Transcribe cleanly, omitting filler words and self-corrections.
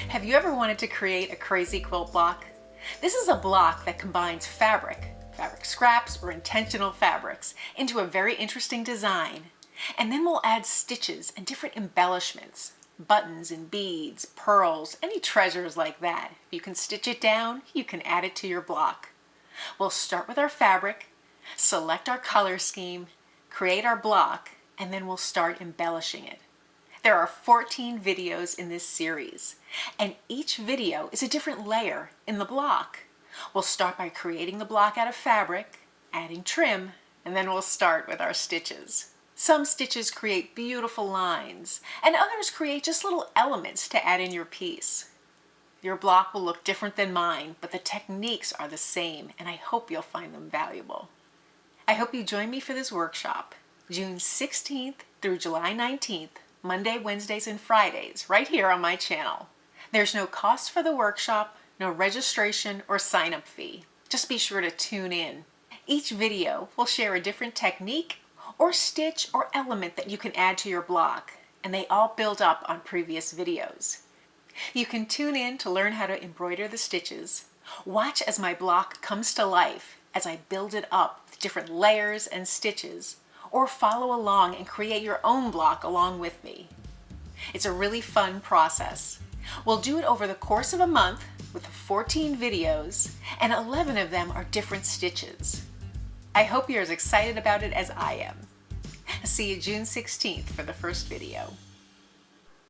Have you ever wanted to create a crazy quilt block? This is a block that combines fabric scraps or intentional fabrics into a very interesting design. And then we'll add stitches and different embellishments, buttons and beads, pearls, any treasures like that. If you can stitch it down, you can add it to your block. We'll start with our fabric, select our color scheme, create our block, and then we'll start embellishing it. There are 14 videos in this series, and each video is a different layer in the block. We'll start by creating the block out of fabric, adding trim, and then we'll start with our stitches. Some stitches create beautiful lines, and others create just little elements to add in your piece. Your block will look different than mine, but the techniques are the same, and I hope you'll find them valuable. I hope you join me for this workshop, June 16th through July 19th, Monday, Wednesdays, and Fridays, right here on my channel. There's no cost for the workshop, no registration or sign-up fee. Just be sure to tune in. Each video will share a different technique or stitch or element that you can add to your block, and they all build up on previous videos. You can tune in to learn how to embroider the stitches, watch as my block comes to life as I build it up with different layers and stitches, or follow along and create your own block along with me. It's a really fun process. We'll do it over the course of a month with 14 videos, and 11 of them are different stitches. I hope you're as excited about it as I am. See you June 16th for the first video.